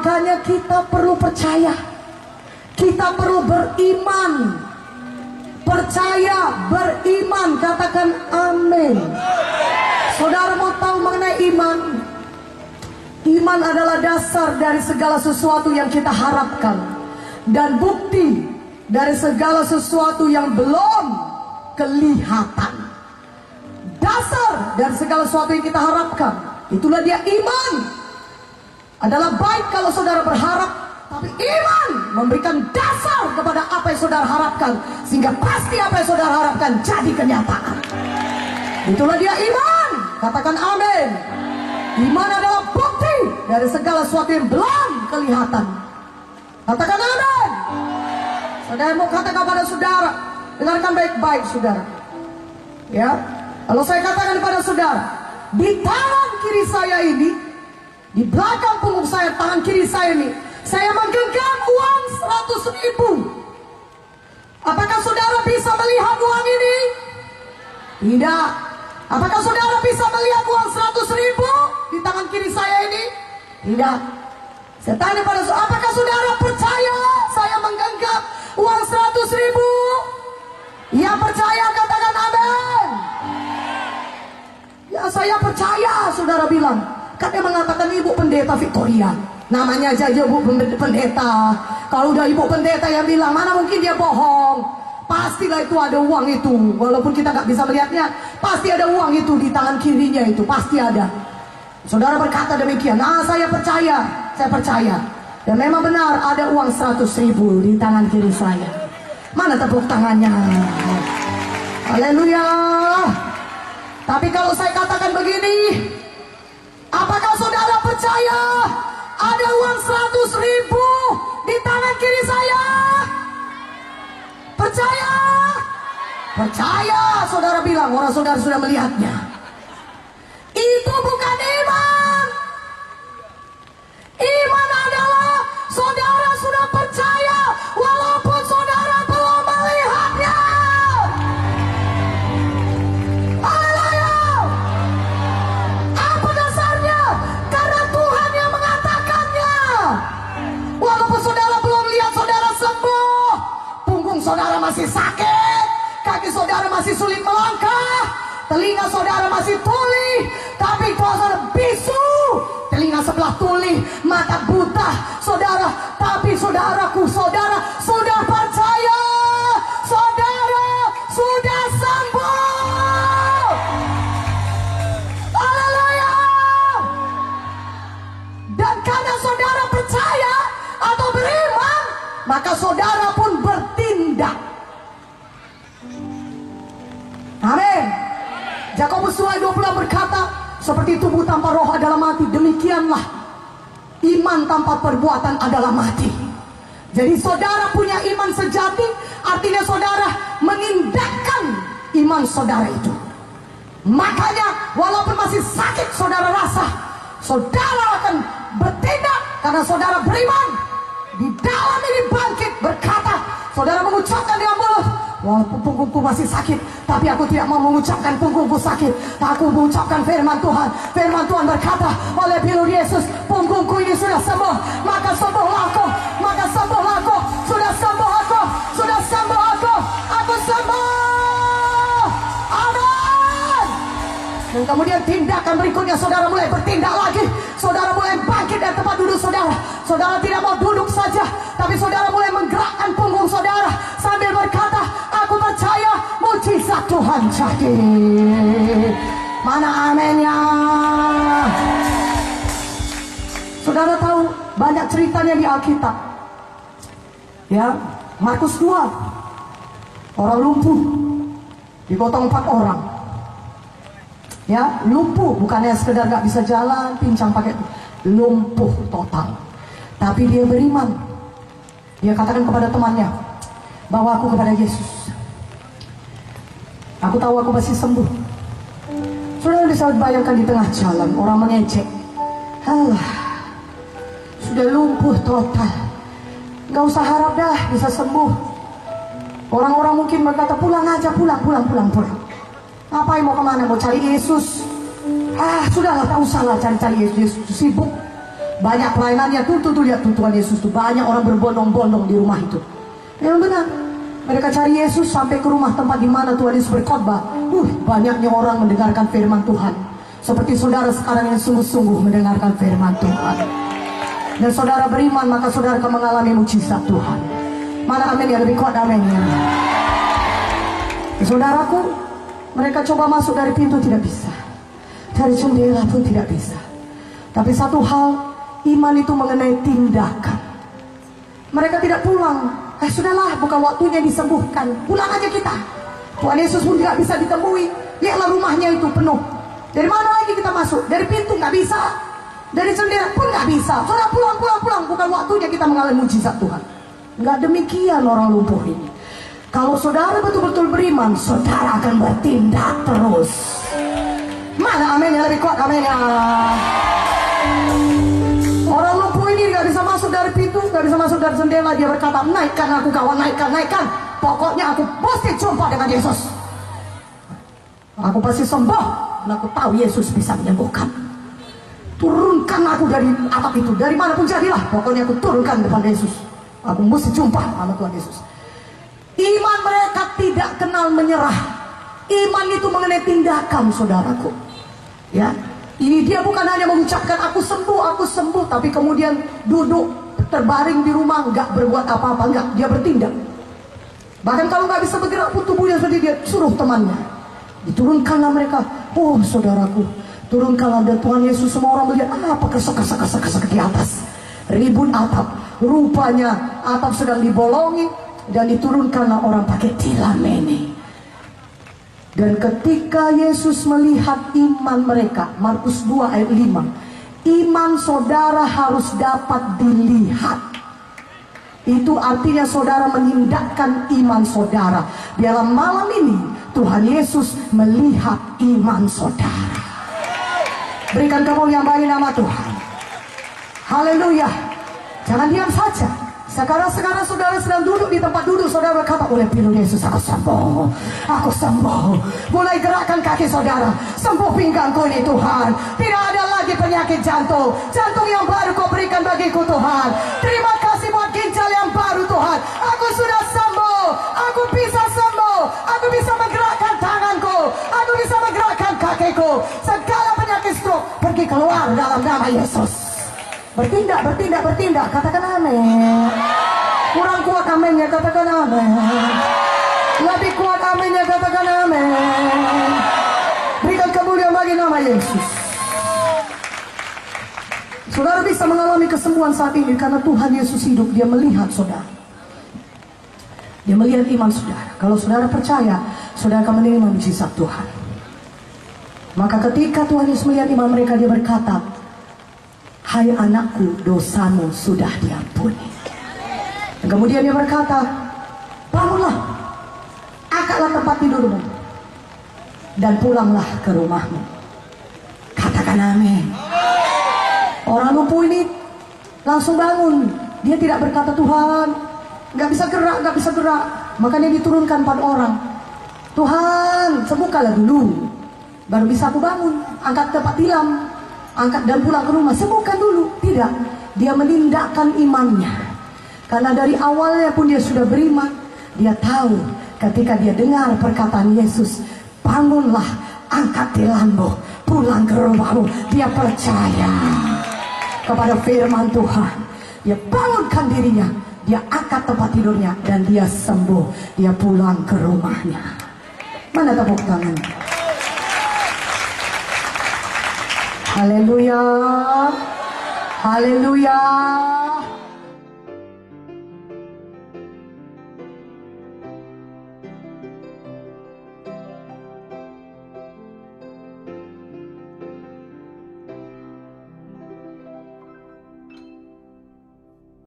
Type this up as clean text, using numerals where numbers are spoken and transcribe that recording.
Makanya kita perlu percaya, kita perlu beriman. Percaya, beriman, katakan amin. Saudara mau tahu mengenai iman? Iman adalah dasar dari segala sesuatu yang kita harapkan, dan bukti dari segala sesuatu yang belum kelihatan. Dasar dari segala sesuatu yang kita harapkan, itulah dia iman. Adalah baik kalau saudara berharap, tapi iman memberikan dasar kepada apa yang saudara harapkan, sehingga pasti apa yang saudara harapkan jadi kenyataan. Itulah dia iman. Katakan amin. Iman adalah bukti dari segala sesuatu yang belum kelihatan. Katakan amin. Saudara mau katakan kepada saudara, dengarkan baik-baik saudara. Ya, kalau saya katakan kepada saudara, di tangan kiri saya ini, di belakang punggung saya, tangan kiri saya ini, saya menggenggam uang 100.000. Apakah saudara bisa melihat uang ini? Tidak. Apakah saudara bisa melihat uang 100.000 di tangan kiri saya ini? Tidak. Saya tanya pada saudara, apakah saudara percaya saya menggenggam uang 100.000? Ya percaya, katakan amin. Ya saya percaya, saudara bilang. Kan dia mengatakan ibu pendeta Victoria, namanya aja ibu pendeta. Kalau udah ibu pendeta yang bilang, mana mungkin dia bohong. Pastilah itu ada uang itu, walaupun kita nggak bisa melihatnya, pasti ada uang itu di tangan kirinya itu, pasti ada. Saudara berkata demikian, saya percaya, dan memang benar ada uang 100.000 di tangan kiri saya. Mana tepuk tangannya? Haleluya. Tapi kalau saya katakan begini, apakah saudara percaya ada uang 100.000 di tangan kiri saya? Percaya? Percaya, saudara bilang, orang saudara sudah melihatnya. Itu bukan iman. Iman adalah saudara sudah percaya walaupun saudara belum melihatnya. Haleluya. Apa dasarnya? Karena Tuhan yang mengatakannya. Walaupun saudara belum lihat saudara sembuh, punggung saudara masih sakit, kaki saudara masih sulit melangkah, telinga saudara masih tuli, tapi saudara bisu, telinga sebelah tuli, mata buta, saudara. Tapi saudaraku, saudara sudah percaya, saudara sudah sembuh. Haleluya. Dan karena saudara percaya atau beriman, maka saudara pun bertindak. Amin. Yakobus 2:20 berkata, seperti tubuh tanpa roh adalah mati, demikianlah iman tanpa perbuatan adalah mati. Jadi saudara punya iman sejati, artinya saudara mengindahkan iman saudara itu. Makanya walaupun masih sakit saudara rasa, saudara akan bertindak karena saudara beriman. Di dalam ini bangkit berkata, saudara mengucapkan dengan mulut, walaupun punggungku masih sakit, tapi aku tidak mau mengucapkan punggungku sakit. Aku mengucapkan firman Tuhan. Firman Tuhan berkata, oleh pilur Yesus, punggungku ini sudah sembuh. Maka sembuhlah aku, maka sembuhlah aku. Sudah sembuh aku, sudah sembuh aku sembuh. Amin. Dan kemudian tindakan berikutnya, saudara mulai bertindak lagi. Saudara mulai bangkit dari tempat duduk saudara. Saudara tidak mau duduk saja, tapi saudara mulai menggerakkan punggung saudara sambil berkata, aku percaya mujizat Tuhan jadi. Mana aminnya? Saudara tahu banyak ceritanya di Alkitab. Ya, Markus 2, orang lumpuh digotong 4 orang. Ya, lumpuh bukannya sekedar gak bisa jalan, pincang pakai, lumpuh total. Tapi dia beriman. Dia katakan kepada temannya, bawa aku kepada Yesus. Aku tahu aku pasti sembuh. Saudara bisa bayangkan di tengah jalan orang mengejek, alah, sudah lumpuh total, gak usah harap dah bisa sembuh. Orang-orang mungkin berkata, pulang aja, pulang. Ngapain, mau kemana? Mau cari Yesus? Sudahlah, tak usahlah cari Yesus, sibuk. Banyak pelayanannya tuh lihat tuh Tuhan Yesus tuh, banyak orang berbondong-bondong di rumah itu. Yang benar, mereka cari Yesus sampai ke rumah tempat di mana Tuhan Yesus berkhotbah. Banyaknya orang mendengarkan firman Tuhan. Seperti saudara sekarang yang sungguh-sungguh mendengarkan firman Tuhan. Dan saudara beriman, maka saudara akan mengalami mujizat Tuhan. Mana amin yang lebih kuat, amin ya. Saudaraku, mereka coba masuk dari pintu, tidak bisa. Dari jendela pun tidak bisa. Tapi satu hal, iman itu mengenai tindakan. Mereka tidak pulang. Sudahlah, bukan waktunya disembuhkan. Pulang aja kita. Tuhan Yesus pun tidak bisa ditemui. Lihatlah rumahnya itu penuh. Dari mana lagi kita masuk? Dari pintu nggak bisa. Dari jendela pun nggak bisa. Saudara pulang. Bukan waktunya kita mengalami mujizat Tuhan. Nggak demikian orang lumpuh ini. Kalau saudara betul-betul beriman, saudara akan bertindak terus. Mana amin yang lebih kuat, amin ya. Orang lumpuh ini nggak bisa masuk dari pintu, nggak bisa masuk dari jendela. Dia berkata, naikkan aku kawan, naikkan. Pokoknya aku pasti jumpa dengan Yesus. Aku pasti sembuh, dan aku tahu Yesus bisa menyembuhkan. Turunkan aku dari atap itu, dari manapun jadilah. Pokoknya aku turunkan depan Yesus. Aku mesti jumpa sama Tuhan Yesus. Iman mereka tidak kenal menyerah. Iman itu mengenai tindakan, saudaraku. Ya, ini dia bukan hanya mengucapkan aku sembuh, tapi kemudian duduk terbaring di rumah, nggak berbuat apa-apa, nggak, dia bertindak. Bahkan kalau nggak bisa bergerak pun tubuhnya sendiri, dia suruh temannya. Diturunkanlah mereka. Oh saudaraku, turunkanlah, dan Tuhan Yesus, semua orang melihat apa kesek di atas. Ribut atap, rupanya atap sedang dibolongi, dan diturunkanlah orang pakai tilam ini. Dan ketika Yesus melihat iman mereka, Markus 2 ayat 5, iman saudara harus dapat dilihat. Itu artinya saudara menindakkan iman saudara. Dalam malam ini Tuhan Yesus melihat iman saudara. Berikan kemuliaan bagi nama Tuhan. Haleluya. Jangan diam saja. Sekarang saudara sedang duduk di tempat duduk, saudara berkata, oleh pilih Yesus aku sembuh. Mulai gerakkan kaki saudara, sembuh pinggangku ini Tuhan. Tidak ada lagi penyakit jantung yang baru kau berikan bagiku Tuhan. Terima kasih buat ginjal yang baru Tuhan. Aku sudah sembuh, aku bisa sembuh, aku bisa menggerakkan tanganku, aku bisa menggerakkan kakiku. Segala penyakit stroke pergi keluar dalam nama Yesus. Bertindak, katakan amin. Kurang kuat aminnya, katakan amin. Lebih kuat aminnya, katakan amin. Berikan kemuliaan bagi nama Yesus. Saudara bisa mengalami kesembuhan saat ini karena Tuhan Yesus hidup. Dia melihat saudara. Dia melihat iman saudara. Kalau saudara percaya, saudara akan menerima mujizat Tuhan. Maka ketika Tuhan Yesus melihat iman mereka, dia berkata, hai anakku, dosamu sudah diampuni. Dan kemudian dia berkata, bangunlah, angkatlah tempat tidurmu, dan pulanglah ke rumahmu. Katakan amin. Orang lumpuh ini langsung bangun. Dia tidak berkata, Tuhan, nggak bisa gerak. Makanya diturunkan 4 orang. Tuhan, sembuhkanlah dulu, baru bisa aku bangun. Angkat tempat tilam, angkat dan pulang ke rumah, sembuhkan dulu. Tidak, dia menindakkan imannya. Karena dari awalnya pun dia sudah beriman. Dia tahu ketika dia dengar perkataan Yesus, bangunlah, angkat tilammu, pulang ke rumahmu. Dia percaya kepada firman Tuhan. Dia bangunkan dirinya, dia angkat tempat tidurnya, dan dia sembuh. Dia pulang ke rumahnya. Mana tepuk tangan? Haleluya. Haleluya.